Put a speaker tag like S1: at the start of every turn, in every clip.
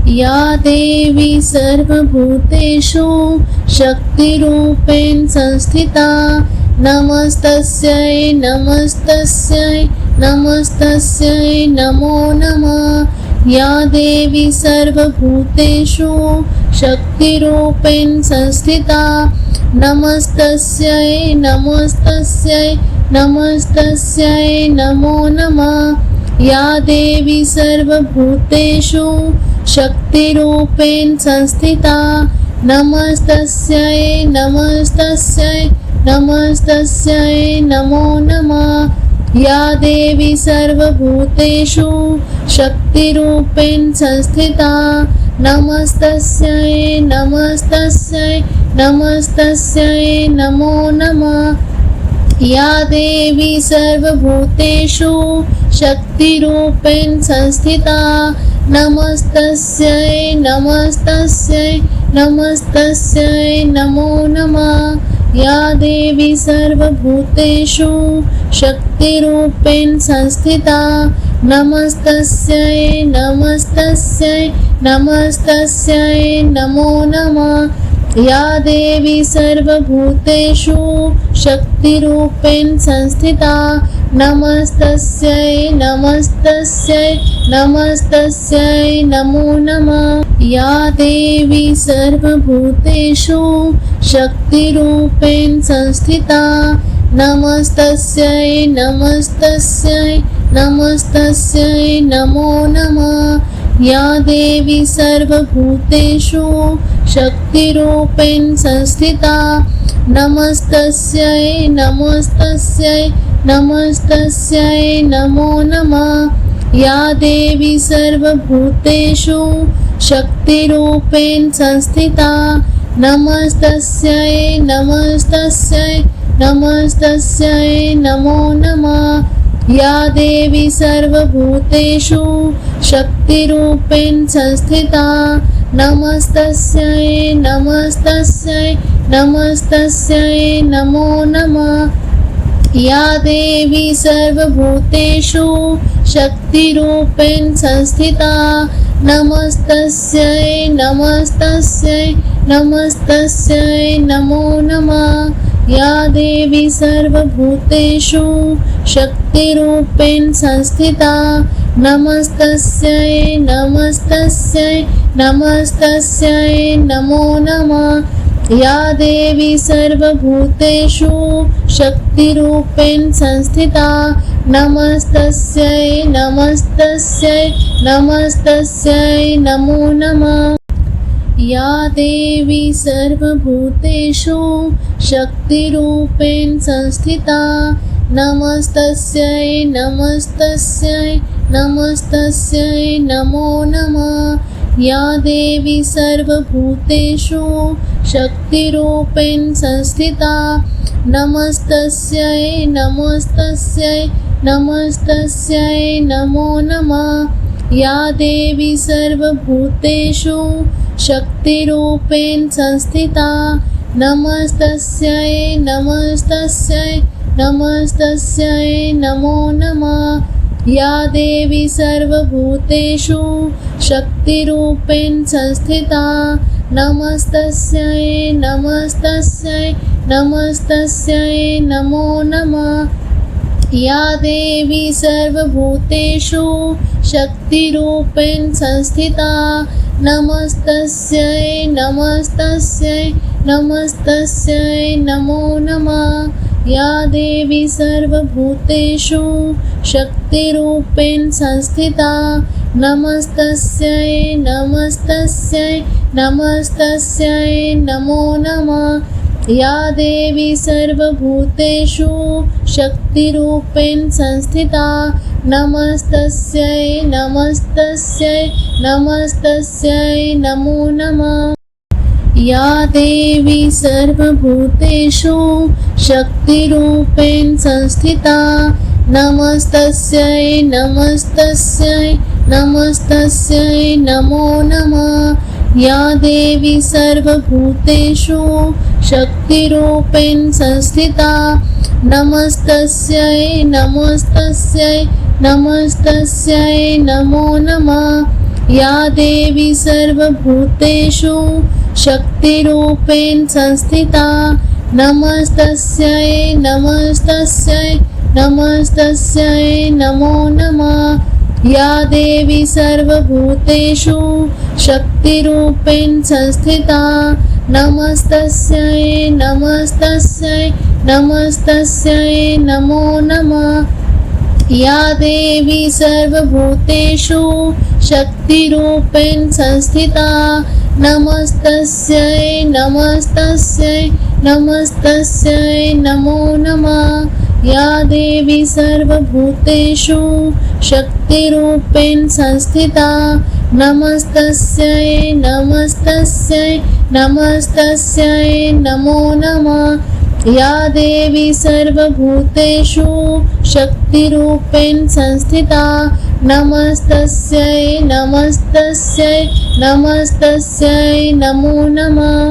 S1: या देवी सर्वभूतेषु शक्तिरूपेण संस्थिता नमस्तस्यै नमस्तस्यै नमस्तस्यै नमो नमः। या देवी सर्वभूतेषु शक्तिरूपेण संस्थिता नमस्तस्यै नमस्तस्यै नमस्तस्यै नमो नमः। या देवी सर्वभूतेषु शक्तिरूपेण संस्थिता नमस्तस्यै नमस्तस्यै नमस्तस्यै नमो नमः। या देवी सर्वभूतेषु शक्तिरूपेण संस्थिता नमस्तस्यै नमस्तस्यै नमस्तस्यै नमो नमः। या देवी सर्वभूतेषु शक्तिरूपेण संस्थिता नमस्तस्यै नमस्तस्यै नमस्तस्यै नमो नमः। या देवी सर्वभूतेषु शक्तिरूपेण संस्थिता नमस्तस्यै नमस्तस्यै नमस्तस्यै नमो नमः। या देवी सर्वभूतेषु शक्तिरूपेण संस्थिता नमस्तस्यै नमस्तस्यै नमस्तस्यै नमो नमः। या देवी सर्वभूतेषु शक्तिरूपेण संस्थिता नमस्तस्यै नमस्तस्यै नमस्तस्यै नमो नमः। या देवी सर्वभूतेषु शक्तिरूपेण संस्थिता नमस्तस्यै नमस्तस्यै नमस्तस्यै नमो नमः। या देवी सर्वभूतेषु शक्तिरूपेण संस्थिता नमस्तस्यै नमस्तस्यै नमस्तस्यै नमो नमः। या देवी सर्वभूतेषु शक्तिरूपेण संस्थिता नमस्तस्यै नमस्तस्यै नमस्तस्यै नमो नमः। या देवी सर्वभूतेषु शक्तिरूपेण संस्थिता नमस्तस्यै नमस्तस्यै नमस्तस्यै नमो नमः। या देवी सर्वभूतेषु शक्तिरूपेण संस्थिता नमस्तस्यै नमस्तस्यै नमस्तस्यै नमो नमः। या देवी सर्वभूतेषु शक्तिरूपेण संस्थिता नमस्तस्यै नमस्तस्यै नमस्तस्यै नमो नमः। या देवी सर्वभूतेषु शक्तिरूपेण संस्थिता नमस्तस्यै नमस्तस्यै नमस्तस्यै नमो नमः। या देवी सर्वभूतेषु शक्तिरूपेण संस्थिता नमस्तस्यै नमस्तस्यै नमस्तस्यै नमो नमः। या देवी सर्वभूतेषु शक्तिरूपेण संस्थिता नमस्तस्यै नमस्तस्यै नमस्तस्यै नमो नमः। या देवी सर्वभूतेषु शक्तिरूपेण संस्थिता नमस्तस्यै नमस्तस्यै नमस्तस्यै नमो नमः। या देवी सर्वभूतेषु शक्तिरूपेण संस्थिता नमस्तस्यै नमस्तस्यै नमस्तस्यै नमो नमः। या देवी सर्वभूतेषु शक्तिरूपेण संस्थिता नमस्तस्यै नमस्तस्यै नमस्तस्यै नमो नमः। या देवी सर्वभूतेषु शक्तिरूपेण संस्थिता नमस्तस्यै नमस्तस्यै नमस्तस्यै नमो नमः। या देवी सर्वभूतेषु शक्तिरूपेण संस्थिता नमस्तस्यै नमस्तस्यै नमस्तस्यै नमो नमः। या देवी सर्वभूतेषु शक्तिरूपेण संस्थिता नमस्तस्यै नमस्तस्यै नमस्तस्यै नमो नमः। या देवी सर्वभूतेषु शक्तिरूपेण संस्थिता नमस्तस्यै नमस्तस्यै नमस्तस्यै नमो नमः। या देवी सर्वभूतेषु शक्तिरूपेण संस्थिता नमस्तस्यै नमस्तस्यै नमस्तस्यै नमो नमः। या देवी सर्वभूतेषु शक्तिरूपेण संस्थिता नमस्तस्यै नमस्तस्यै नमस्तस्यै नमो नमः। या देवी सर्वभूतेषु शक्तिरूपेण संस्थिता नमस्तस्यै नमस्तस्यै नमस्तस्यै नमो नमः। या देवी सर्वभूतेषु शक्तिरूपेण संस्थिता नमस्तस्यै नमस्तस्यै नमस्तस्यै नमो नमः।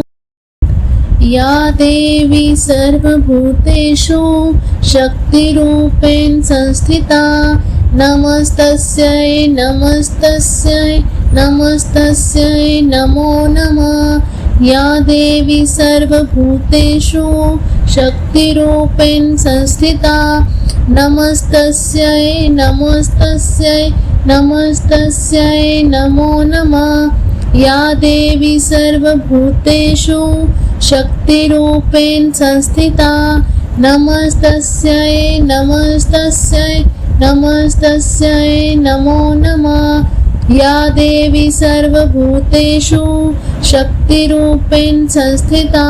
S1: या देवी सर्वभूतेषु शक्तिरूपेण संस्थिता नमस्तस्यै नमस्तस्यै नमस्तस्यै नमो नमः। या देवी सर्वभूतेषु शक्तिरूपेण संस्थिता नमस्तस्यै नमस्तस्यै नमस्तस्यै नमो नमः। या देवी सर्वभूतेषु शक्तिरूपेण संस्थिता नमस्तस्यै नमस्तस्यै नमस्तस्यै नमो नमः। या देवी सर्वभूतेषु शक्तिरूपेण संस्थिता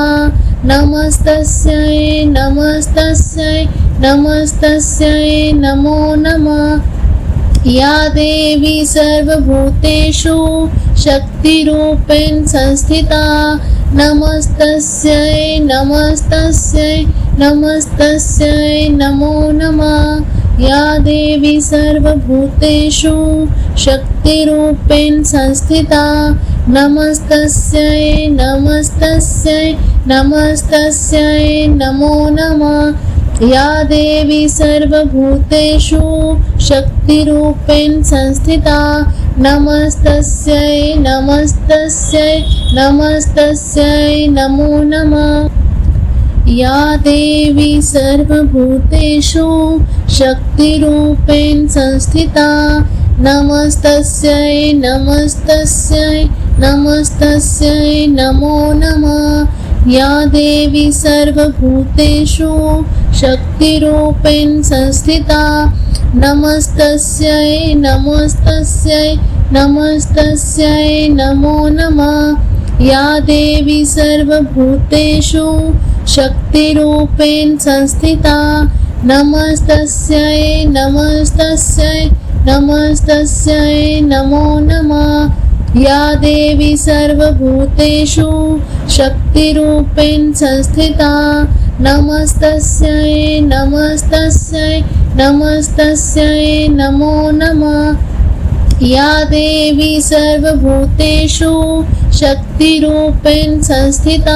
S1: नमस्तस्यै नमस्तस्यै नमस्तस्यै नमो नमः। या देवी सर्वभूतेषु शक्तिरूपेण संस्थिता नमस्तस्यै नमस्तस्यै नमस्तस्यै नमो नमः। या देवी सर्वभूतेषु शक्तिरूपेण संस्थिता नमस्तस्यै नमस्तस्यै नमस्तस्यै नमो नमः। या देवी सर्वभूतेषु शक्तिरूपेण संस्थिता नमस्तस्यै नमस्तस्यै नमस्तस्यै नमो नमः। या देवी सर्वभूतेषु शक्तिरूपेण संस्थिता नमस्तस्यै नमस्तस्यै नमस्तस्यै नमो नमः। या देवी सर्वभूतेषु शक्तिरूपेण संस्थिता नमस्तस्यै नमस्तस्यै नमस्तस्यै नमो नमः। या देवी सर्वभूतेषु शक्तिरूपेण संस्थिता नमस्तस्यै नमस्तस्यै नमस्तस्यै नमो नमः। या देवी सर्वभूतेषु शक्तिरूपेण संस्थिता नमस्तस्यै नमस्तस्यै नमस्तस्यै नमो नमः। या देवी सर्वभूतेषु शक्तिरूपेण संस्थिता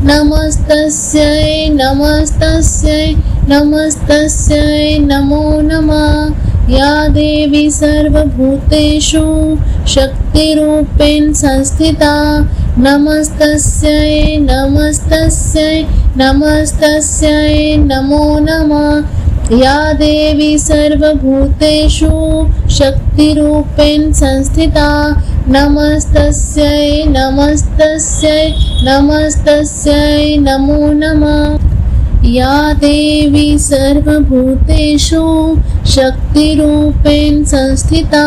S1: नमस्तस्यै नमस्तस्यै नमस्तस्यै नमो नमः। या देवी सर्वभूतेषु शक्तिरूपेण संस्थिता नमस्तस्यै नमस्तस्यै नमस्तस्यै नमो नमः। या देवी सर्वभूतेषु शक्तिरूपेण संस्थिता नमस्तस्यै नमस्तस्यै नमस्तस्यै नमो नमः। या देवी सर्वभूतेषु शक्तिरूपेण संस्थिता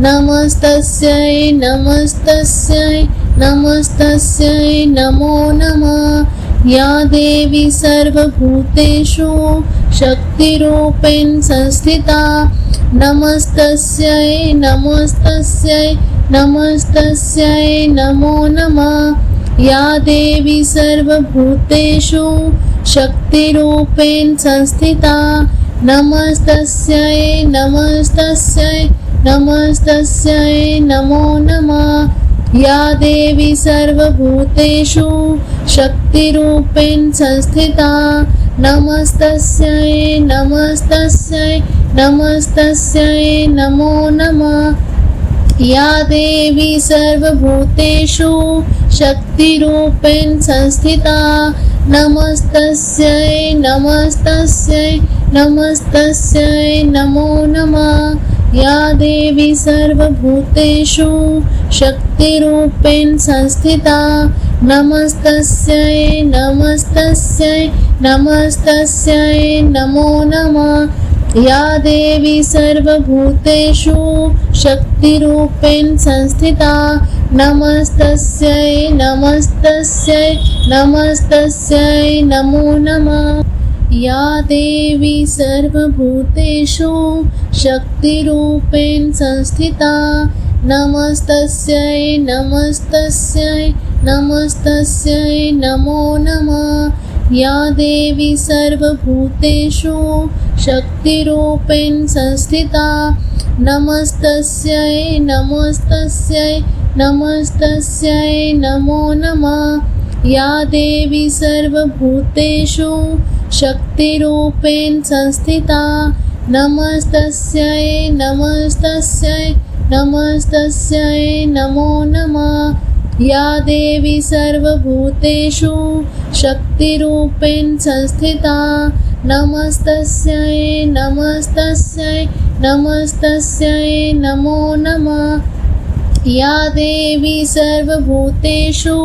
S1: नमस्तस्यै नमस्तस्यै नमस्तस्यै नमो नमः। या देवी सर्वभूतेषु शक्तिरूपेण संस्थिता नमस्तस्यै नमस्तस्यै नमस्तस्यै नमो नमः। या देवी सर्वभूतेषु शक्तिरूपेण संस्थिता नमस्तस्यै नमस्तस्यै नमस्तस्यै नमो नमः। या देवी सर्वभूतेषु शक्तिरूपेण संस्थिता नमस्तस्यै नमस्तस्यै नमस्तस्यै नमो नमः। या देवी सर्वभूतेषु शक्तिरूपेण संस्थिता नमस्तस्यै नमस्तस्यै नमस्तस्यै नमो नमः। या देवी सर्वभूतेषु शक्तिरूपेण संस्थिता नमस्तस्यै नमस्तस्यै नमस्तस्यै नमो नमः। या देवी सर्वभूतेषु शक्तिरूपेण संस्थिता नमस्तस्यै नमस्तस्यै नमस्तस्यै नमो नमः। या देवी सर्वभूतेषु शक्तिरूपेण संस्थिता नमस्तस्यै नमस्तस्यै नमस्तस्यै नमो नमः। या देवी सर्वभूतेषु शक्तिरूपेण संस्थिता नमस्तस्यै नमस्तस्यै नमस्तस्यै नमो नमः। या देवी सर्वभूतेषु शक्तिरूपेण संस्थिता नमस्तस्यै नमस्तस्यै नमस्तस्यै नमो नमः। या देवी सर्वभूतेषु शक्तिरूपेण संस्थिता नमस्तस्यै नमस्तस्यै नमस्तस्यै नमो नमः। या देवी सर्वभूतेषु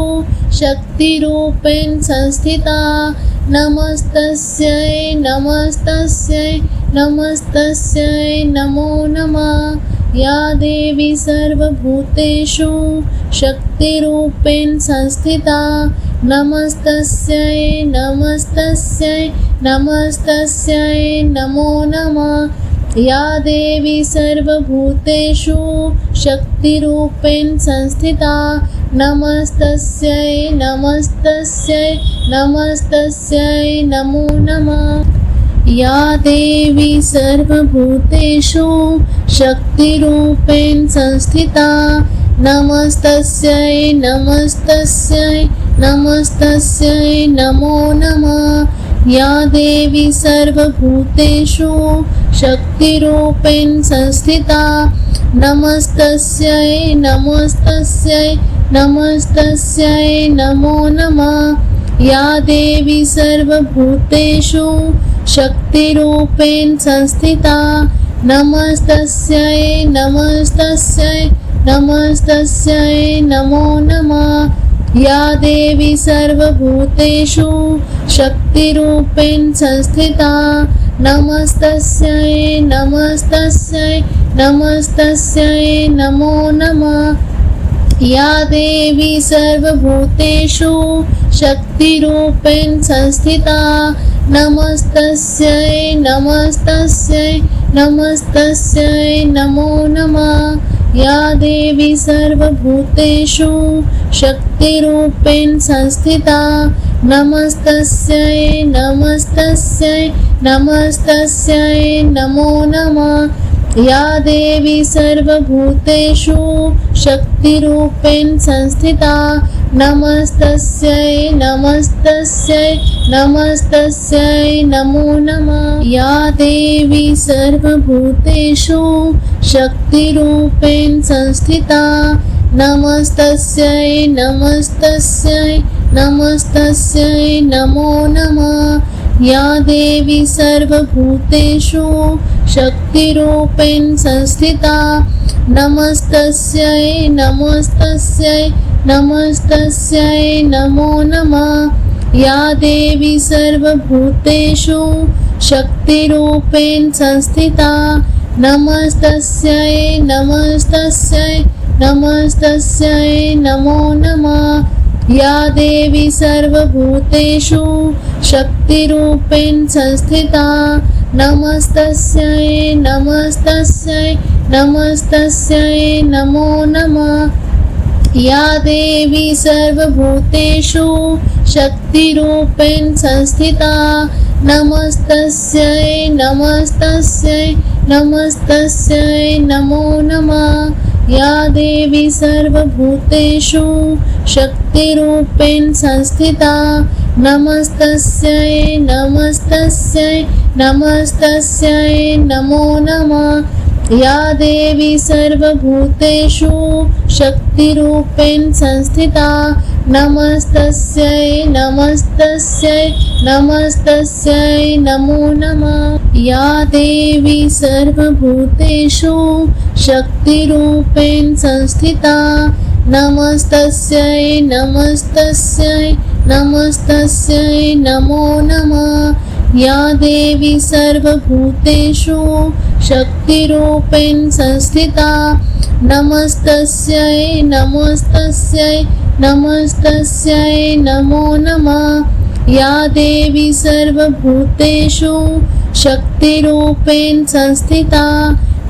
S1: शक्तिरूपेण संस्थिता नमस्तस्यै नमस्तस्यै नमस्तस्यै नमो नमः। या देवी सर्वभूतेषु शक्तिरूपेण संस्थिता नमस्तस्यै नमस्तस्यै नमस्तस्यै नमो नमः। या देवी सर्वभूतेषु शक्तिरूपेण संस्थिता नमस्तस्यै नमस्तस्यै नमस्तस्यै नमो नमः। या देवी सर्वभूतेषु शक्तिरूपेण संस्थिता नमस्तस्यै नमस्तस्यै नमस्तस्यै नमो नमः। या देवी सर्वभूतेषु शक्तिरूपेण संस्थिता नमस्तस्यै नमस्तस्यै नमस्तस्यै नमो नमः। या देवी सर्वभूतेषु शक्तिरूपेण संस्थिता नमस्तस्यै नमस्तस्यै नमस्तस्यै नमो नमः। या देवी सर्वभूतेषु शक्तिरूपेण संस्थिता नमस्तस्यै नमस्तस्यै नमस्तस्यै नमो नमः। या देवी सर्वभूतेषु शक्तिरूपेण संस्थिता नमस्तस्यै नमस्तस्यै नमस्तस्यै नमो नमः। या देवी सर्वभूतेषु शक्तिरूपेण संस्थिता नमस्तस्यै नमस्तस्यै नमस्तस्यै नमो नमः। या देवी सर्वभूतेषु शक्तिरूपेण संस्थिता नमस्तस्यै नमस्तस्यै नमस्तस्यै नमो नमः। या देवी सर्वभूतेषु शक्तिरूपेण संस्थिता नमस्तस्यै नमस्तस्यै नमस्तस्यै नमो नमः। या देवी सर्वभूतेषु शक्तिरूपेण संस्थिता नमस्तस्यै नमस्तस्यै नमस्तस्यै नमो नमः। या देवी सर्वभूतेषु शक्तिरूपेण संस्थिता नमस्तस्यै नमस्तस्यै नमस्तस्यै नमो नमः। या देवी सर्वभूतेषु शक्तिरूपेण संस्थिता नमस्तस्यै नमस्तस्यै नमस्तस्यै नमो नमः। या देवी सर्वभूतेषु शक्तिरूपेण संस्थिता नमस्तस्यै नमस्तस्यै नमस्तस्यै नमो नमः। या देवी सर्वभूतेषु शक्तिरूपेण संस्थिता नमस्तस्यै नमस्तस्यै नमस्तस्यै नमो नमः। या देवी सर्वभूतेषु शक्तिरूपेण संस्थिता नमस्तस्यै नमस्तस्यै नमस्तस्यै नमो नमः। या देवी सर्वभूतेषु शक्तिरूपेण संस्थिता नमस्तस्यै नमस्तस्यै नमस्तस्यै नमो नमः। या देवी सर्वभूतेषु शक्तिरूपेण संस्थिता नमस्तस्यै नमस्तस्यै नमस्तस्यै नमो नमः। या देवी सर्वभूतेषु शक्तिरूपेण संस्थिता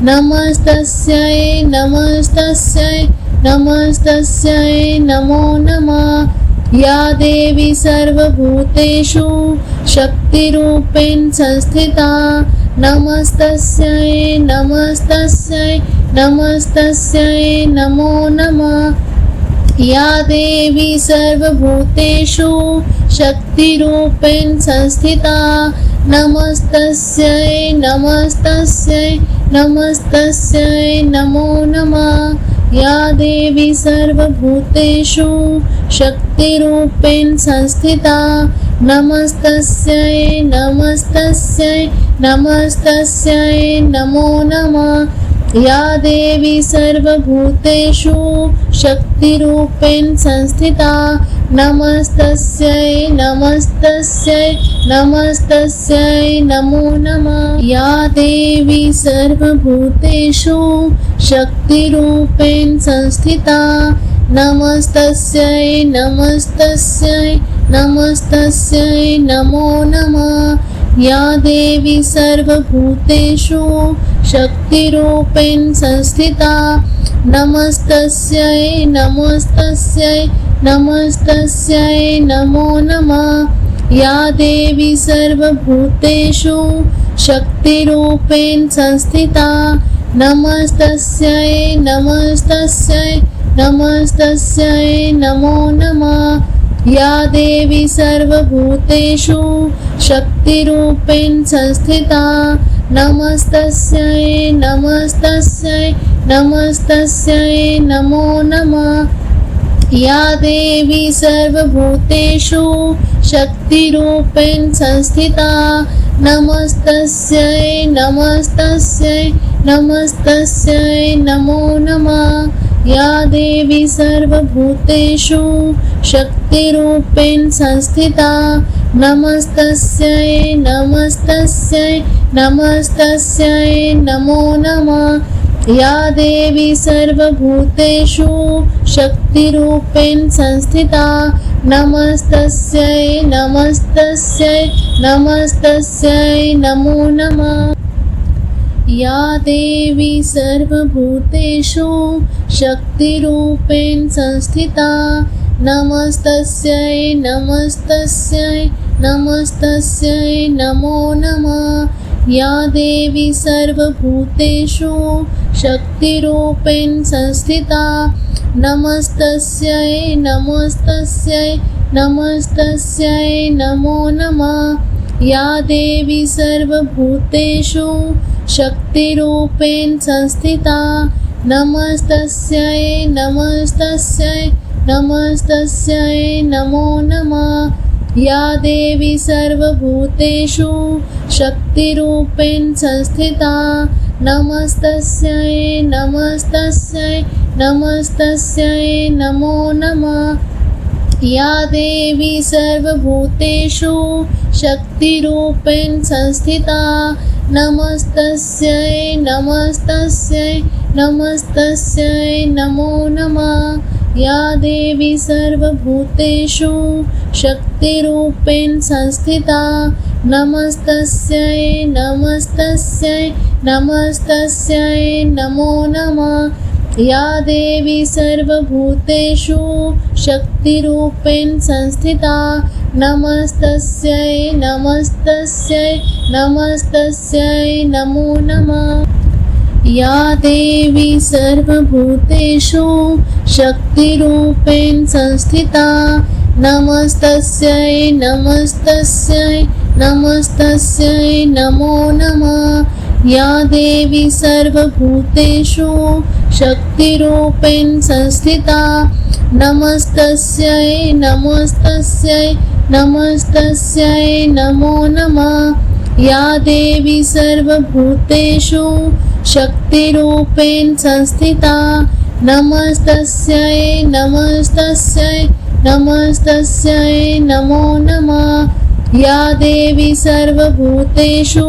S1: नमस्तस्यै नमस्तस्यै नमस्तस्यै नमो नमः। या देवी सर्वभूतेषु शक्तिरूपेण संस्थिता नमस्तस्यै नमस्तस्यै नमस्तस्यै नमो नमः। या देवी सर्वभूतेषु शक्तिरूपेण संस्थिता नमस्तस्यै नमस्तस्यै नमस्तस्यै नमो नमः। या देवी सर्वभूतेषु शक्तिरूपेण संस्थिता नमस्तस्यै नमस्तस्यै नमस्तस्यै नमो नमः। या देवी सर्वभूतेषु शक्तिरूपेण संस्थिता नमस्तस्यै नमस्तस्यै नमस्तस्यै नमो नमः। या देवी सर्वभूतेषु शक्तिरूपेण संस्थिता नमस्तस्यै नमस्तस्यै नमस्तस्यै नमो नमः। या देवी सर्वभूतेषु शक्तिरूपेण संस्थिता नमस्तस्यै नमस्तस्यै नमस्तस्यै नमो नमः। या देवी सर्वभूतेषु शक्तिरूपेण संस्थिता नमस्तस्यै नमस्तस्यै नमस्तस्यै नमो नमः। या देवी सर्वभूतेषु शक्तिरूपेण संस्थिता नमस्तस्यै नमस्तस्यै नमस्तस्यै नमो नमः। या देवी सर्वभूतेषु शक्तिरूपेण संस्थिता नमस्तस्यै नमस्तस्यै नमस्तस्यै नमो नमः। या देवी सर्वभूतेषु शक्तिरूपेण संस्थिता नमस्तस्यै नमस्तस्यै नमस्तस्यै नमो नमः। या देवी सर्वभूतेषु शक्तिरूपेण संस्थिता नमस्तस्यै नमस्तस्यै नमस्तस्यै नमो नमः। या देवी सर्वभूतेषु शक्तिरूपेण संस्थिता नमस्तस्यै नमस्तस्यै नमस्तस्यै नमो नमः। या देवी सर्वभूतेषु शक्तिरूपेण संस्थिता नमस्तस्यै नमस्तस्यै नमस्तस्यै नमो नमः। या देवी सर्वभूतेषु शक्तिरूपेण संस्थिता नमस्तस्यै नमस्तस्यै नमस्तस्यै नमो नमः। या देवी सर्वभूतेषु शक्तिरूपेण संस्थिता नमस्तस्यै नमस्तस्यै नमस्तस्यै नमो नमः। या देवी सर्वभूतेषु शक्तिरूपेण संस्थिता नमस्तस्यै नमस्तस्यै नमस्तस्यै नमो नमः। या देवी सर्वभूतेषु शक्तिरूपेण संस्थिता नमस्तस्यै नमस्तस्यै नमस्तस्यै नमो नमः। या देवी सर्वभूतेषु शक्तिरूपेण संस्थिता नमस्तस्यै नमस्तस्यै नमस्तस्यै नमो नमः। या देवी सर्वभूतेषु शक्तिरूपेण संस्थिता नमस्तस्यै नमस्तस्यै नमस्तस्यै नमो नमः। या देवी सर्वभूतेषु शक्तिरूपेण संस्थिता नमस्तस्यै नमस्तस्यै नमस्तस्यै नमो नमः। या देवी सर्वभूतेषु शक्तिरूपेण संस्थिता नमस्तस्यै नमस्तस्यै नमस्तस्यै नमो नमः। या देवी सर्वभूतेषु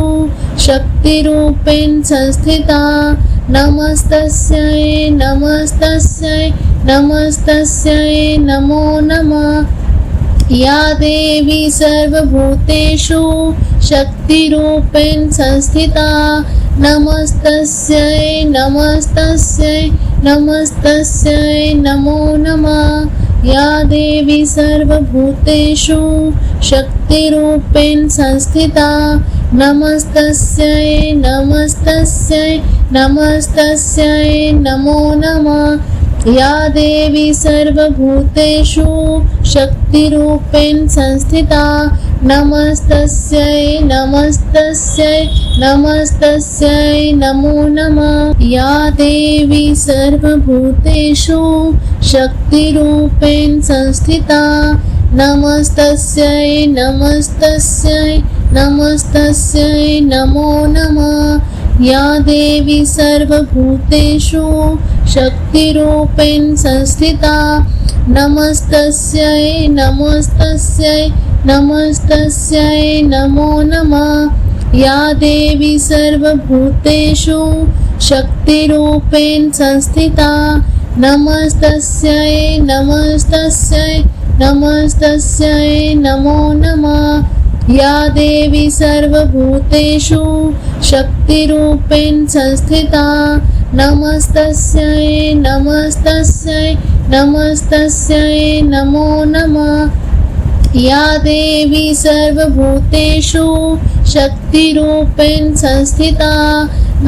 S1: शक्तिरूपेण संस्थिता नमस्तस्यै नमस्तस्यै नमस्तस्यै नमो नमः। या देवी सर्वभूतेषु शक्तिरूपेण संस्थिता नमस्तस्यै नमस्तस्यै नमस्तस्यै नमो नमः। या देवी सर्वभूतेषु शक्तिरूपेण संस्थिता नमस्तस्यै नमस्तस्यै नमस्तस्यै नमो नमः। या देवी सर्वभूतेषु शक्तिरूपेण संस्थिता नमस्तस्यै नमस्तस्यै नमस्तस्यै नमो नमः। या देवी सर्वभूतेषु शक्तिरूपेण संस्थिता नमस्तस्यै नमस्तस्यै नमस्तस्यै नमो नमः। या देवी सर्वभूतेषु शक्तिरूपेण संस्थिता नमस्तस्यै नमस्तस्यै नमस्तस्यै नमो नमः। या देवी सर्वभूतेषु शक्तिरूपेण संस्थिता नमस्तस्यै नमस्तस्यै नमस्तस्यै नमो नमः। या देवी सर्वभूतेषु शक्तिरूपेण संस्थिता नमस्तस्यै नमस्तस्यै नमस्तस्यै नमो नमः। या देवी सर्वभूतेषु शक्तिरूपेण संस्थिता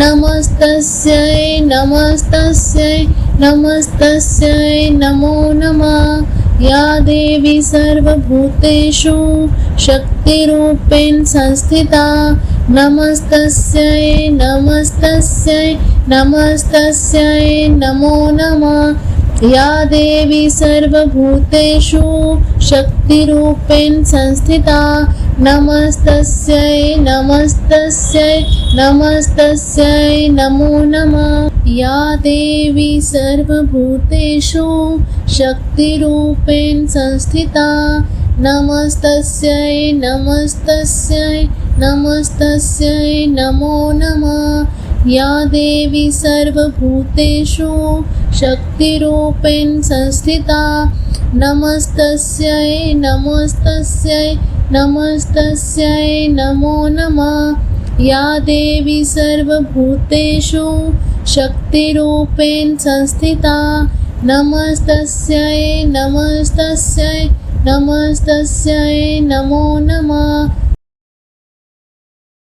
S1: नमस्तस्यै नमस्तस्यै नमस्तस्यै नमो नमः। या देवी सर्वभूतेषु शक्तिरूपेण संस्थिता नमस्तस्यै नमस्तस्यै नमस्तस्यै नमो नमः। या देवी सर्वभूतेषु शक्तिरूपेण संस्थिता नमस्तस्यै नमस्तस्यै नमस्तस्यै नमो नमः। या देवी सर्वभूतेषु शक्तिरूपेण संस्थिता नमस्तस्यै नमस्तस्यै नमस्तस्यै नमो नमः। या देवी सर्वभूतेषु शक्तिरूपेण संस्थिता नमस्तस्यै नमस्तस्यै नमस्तस्यै नमो नमः। या देवी सर्वभूतेषु शक्तिरूपेण संस्थिता नमस्तस्यै नमस्तस्यै नमस्तस्यै नमो नमः।